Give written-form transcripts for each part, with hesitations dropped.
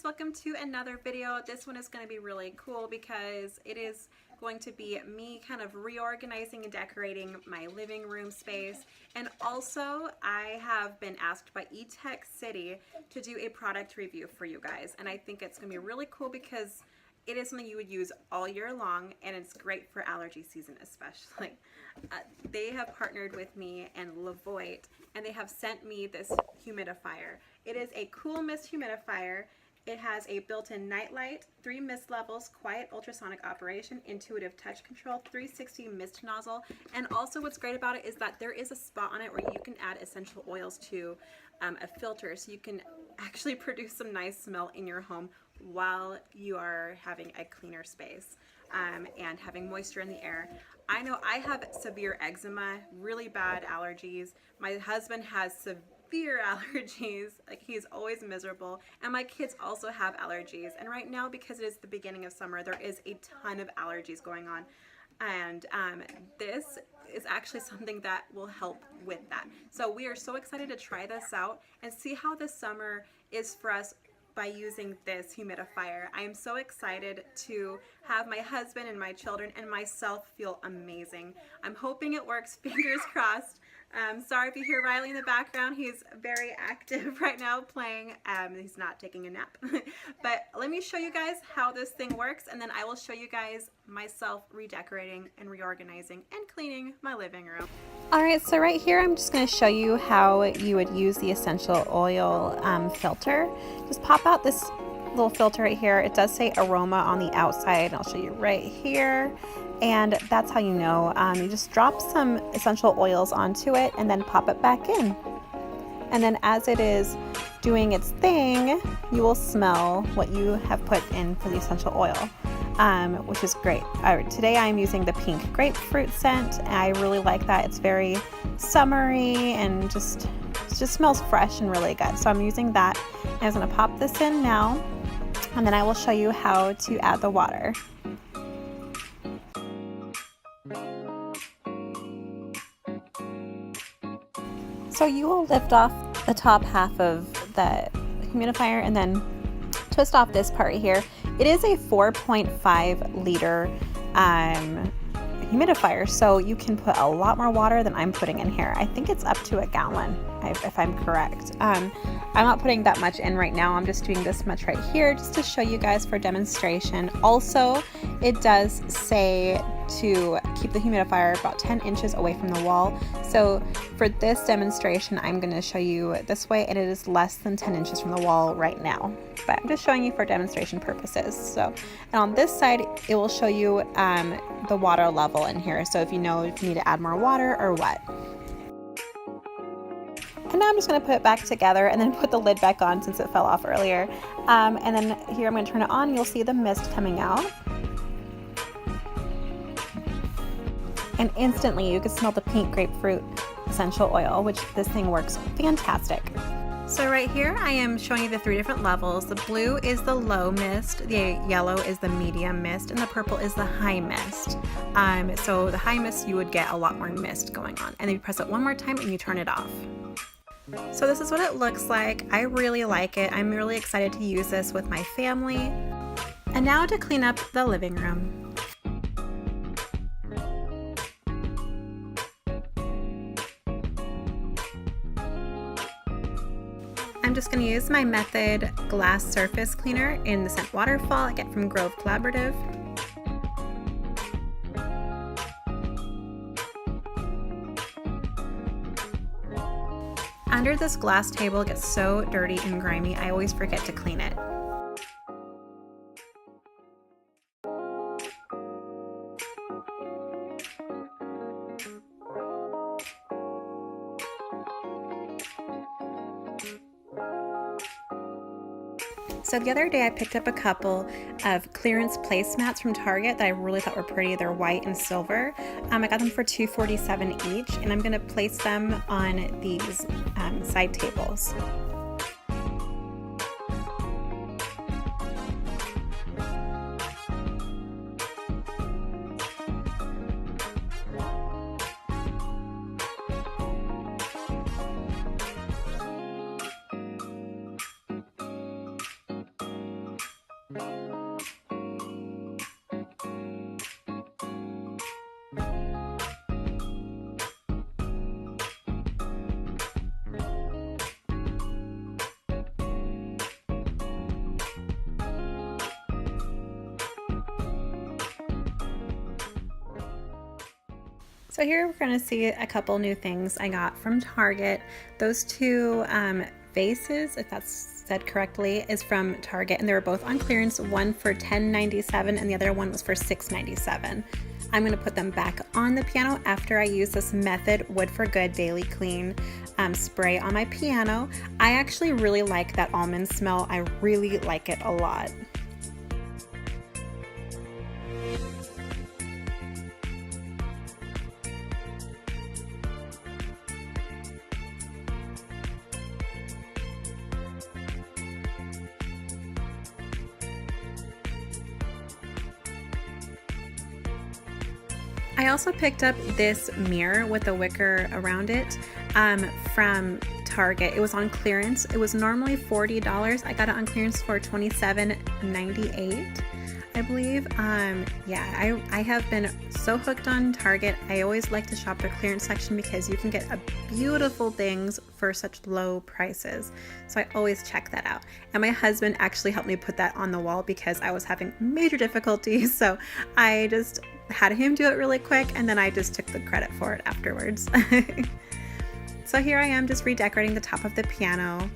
guys, welcome to another video. This one is going to be really cool because it is going to be me kind of reorganizing and decorating my living room space. And also I have been asked by eTech City to do a product review for you guys. And I think it's going to be really cool because it is something you would use all year long, and it's great for allergy season especially. They have partnered with me and Levoit, and they have sent me this humidifier. It is a cool mist humidifier. It has a built-in night light, 3 mist levels, quiet ultrasonic operation, intuitive touch control, 360 mist nozzle, and also what's great about it is that there is a spot on it where you can add essential oils to a filter, so you can actually produce some nice smell in your home while you are having a cleaner space and having moisture in the air. I know I have severe eczema, really bad allergies. My husband has severe allergies, like he's always miserable, and my kids also have allergies. And right now, because it is the beginning of summer, there is a ton of allergies going on. And this is actually something that will help with that. So we are so excited to try this out and see how this summer is for us by using this humidifier. I am so excited to have my husband and my children and myself feel amazing. I'm hoping it works, fingers crossed. Sorry if you hear Riley in the background. He's very active right now playing. He's not taking a nap. But let me show you guys how this thing works, and then I will show you guys myself redecorating and reorganizing and cleaning my living room. Alright, so right here I'm just going to show you how you would use the essential oil filter. Just pop out this little filter right here. It does say aroma on the outside. I'll show you right here. And that's how you know. You just drop some essential oils onto it and then pop it back in. And then as it is doing its thing, you will smell what you have put in for the essential oil, which is great. Today I'm using the pink grapefruit scent. I really like that. It's very summery and it just smells fresh and really good. So I'm using that. And I'm going to pop this in now, and then I will show you how to add the water. So you will lift off the top half of the humidifier and then twist off this part right here. It is a 4.5 liter humidifier, so you can put a lot more water than I'm putting in here. I think it's up to a gallon, if I'm correct. I'm not putting that much in right now. I'm just doing this much right here just to show you guys for demonstration. Also, it does say to keep the humidifier about 10 inches away from the wall. So for this demonstration, I'm going to show you this way, and it is less than 10 inches from the wall right now. But I'm just showing you for demonstration purposes. So, and on this side, it will show you the water level in here. So if you know if you need to add more water or what. And now I'm just going to put it back together and then put the lid back on since it fell off earlier. And then here I'm going to turn it on. You'll see the mist coming out. And instantly you can smell the pink grapefruit essential oil, which this thing works fantastic. So right here I am showing you the 3 different levels. The blue is the low mist, the yellow is the medium mist, and the purple is the high mist. So the high mist, you would get a lot more mist going on. And then you press it one more time and you turn it off. So this is what it looks like. I really like it. I'm really excited to use this with my family. And now to clean up the living room. I'm just going to use my Method glass surface cleaner in the scent Waterfall I get from Grove Collaborative. Under this glass table, it gets so dirty and grimy, I always forget to clean it. So the other day I picked up a couple of clearance placemats from Target that I really thought were pretty. They're white and silver. I got them for $2.47 each, and I'm going to place them on these side tables. So here we're going to see a couple new things I got from Target. Those two vases, if that's said correctly, is from Target, and they were both on clearance, one for $10.97 and the other one was for $6.97. I'm going to put them back on the piano after I use this Method Wood for Good Daily Clean spray on my piano. I actually really like that almond smell. I really like it a lot. I also picked up this mirror with a wicker around it from Target. It was on clearance. It was normally $40. I got it on clearance for $27.98, I believe. Yeah, I have been so hooked on Target. I always like to shop their clearance section because you can get beautiful things for such low prices. So I always check that out. And my husband actually helped me put that on the wall because I was having major difficulties. So I just had him do it really quick, and then I just took the credit for it afterwards. So here I am just redecorating the top of the piano.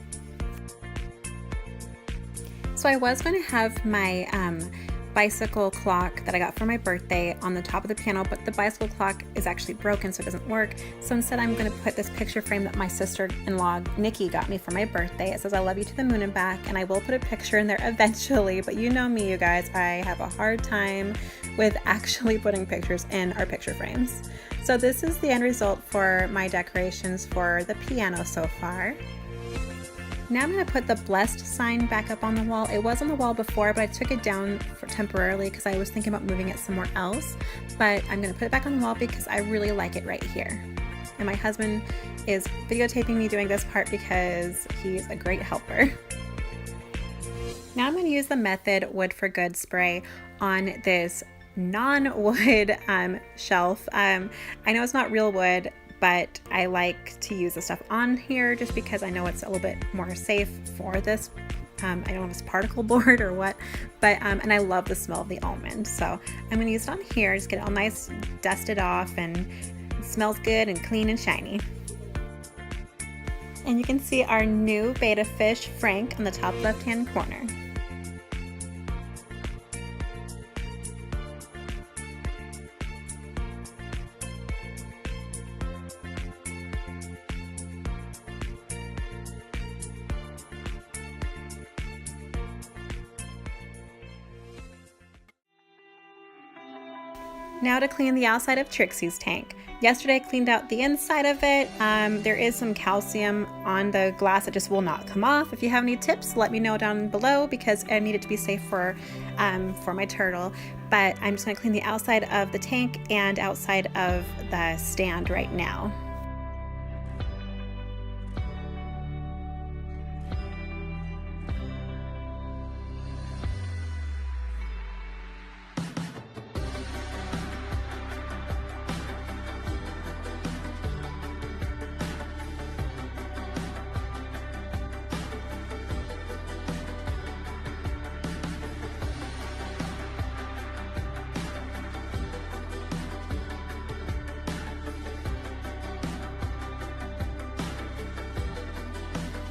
So I was going to have my bicycle clock that I got for my birthday on the top of the piano, but the bicycle clock is actually broken, so it doesn't work. So instead I'm going to put this picture frame that my sister-in-law Nikki got me for my birthday. It says I love you to the moon and back, and I will put a picture in there eventually, but you know me, you guys, I have a hard time with actually putting pictures in our picture frames. So this is the end result for my decorations for the piano so far. Now I'm going to put the blessed sign back up on the wall. It was on the wall before, but I took it down temporarily because I was thinking about moving it somewhere else. But I'm going to put it back on the wall because I really like it right here. And my husband is videotaping me doing this part because he's a great helper. Now I'm going to use the Method Wood for Good spray on this non-wood shelf. I know it's not real wood, but I like to use the stuff on here just because I know it's a little bit more safe for this. I don't know if it's particle board or what, but and I love the smell of the almond. So I'm going to use it on here, just get it all nice, dusted off, and it smells good and clean and shiny. And you can see our new betta fish, Frank, on the top left-hand corner. Now to clean the outside of Trixie's tank. Yesterday I cleaned out the inside of it. There is some calcium on the glass that just will not come off. If you have any tips, let me know down below because I need it to be safe for my turtle. But I'm just going to clean the outside of the tank and outside of the stand right now.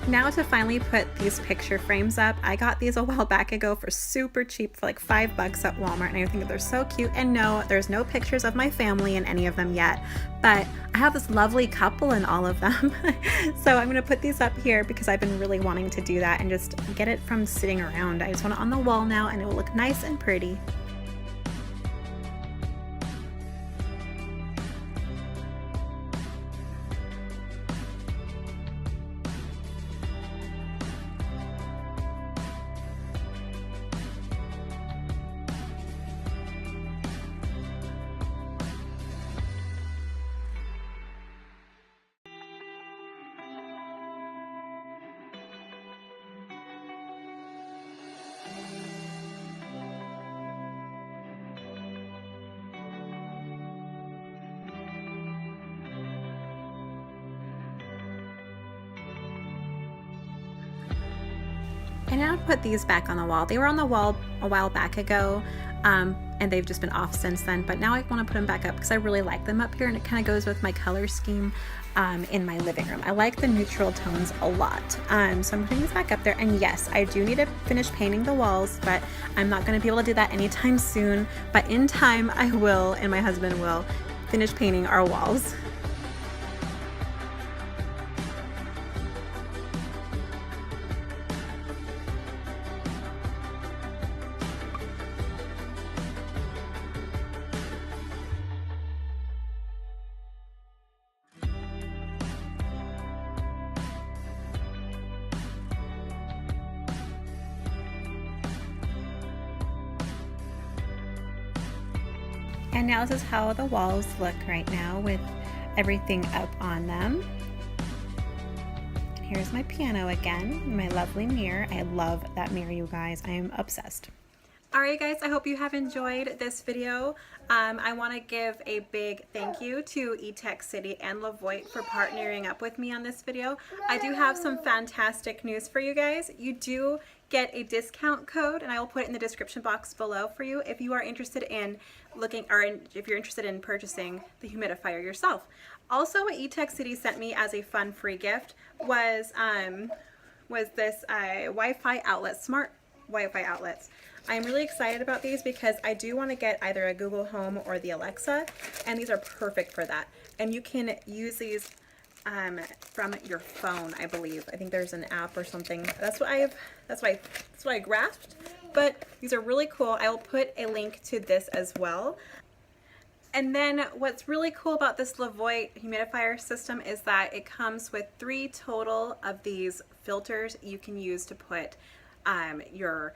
Now to finally put these picture frames up. I got these a while back ago for super cheap, for like $5 at Walmart, and I think they're so cute. And no, there's no pictures of my family in any of them yet, but I have this lovely couple in all of them. So I'm going to put these up here because I've been really wanting to do that and just get it from sitting around. I just want it on the wall now and it will look nice and pretty. And now put these back on the wall. They were on the wall a while back ago, and they've just been off since then, but now I want to put them back up because I really like them up here, and it kind of goes with my color scheme in my living room. I like the neutral tones a lot, so I'm putting these back up there. And yes, I do need to finish painting the walls, but I'm not going to be able to do that anytime soon, but in time I will, and my husband will finish painting our walls. And now this is how the walls look right now with everything up on them. Here's my piano again, my lovely mirror. I love that mirror, you guys. I am obsessed. Alright guys, I hope you have enjoyed this video. I want to give a big thank you to eTech City and Levoit for partnering up with me on this video. I do have some fantastic news for you guys. You do get a discount code, and I will put it in the description box below for you if you are interested in looking, or if you're interested in purchasing the humidifier yourself. Also, what eTech City sent me as a fun free gift was this Wi-Fi outlet, smart Wi-Fi outlets. I'm really excited about these because I do want to get either a Google Home or the Alexa, and these are perfect for that. And you can use these from your phone, I believe. I think there's an app or something. That's what I grasped. But these are really cool. I will put a link to this as well. And then what's really cool about this Levoit humidifier system is that it comes with 3 total of these filters you can use to put your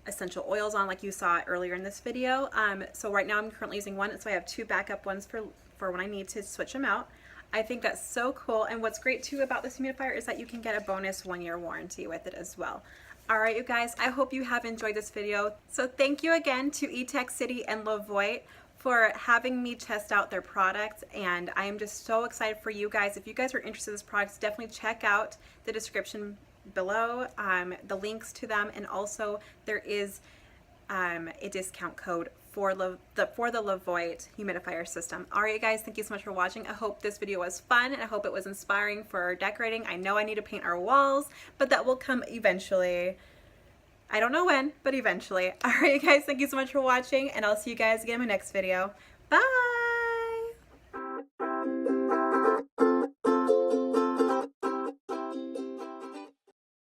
essential oils on, like you saw earlier in this video. So right now I'm currently using one, so I have 2 backup ones for when I need to switch them out. I think that's so cool, and what's great too about this humidifier is that you can get a bonus 1-year warranty with it as well. Alright you guys, I hope you have enjoyed this video. So thank you again to eTech City and Levoit for having me test out their products, and I am just so excited for you guys. If you guys are interested in this product, definitely check out the description below, the links to them, and also there is a discount code for the Levoit humidifier system. Alright you guys, thank you so much for watching. I hope this video was fun, and I hope it was inspiring for decorating. I know I need to paint our walls, but that will come eventually. I don't know when, but eventually. Alright you guys, thank you so much for watching, and I'll see you guys again in my next video. Bye!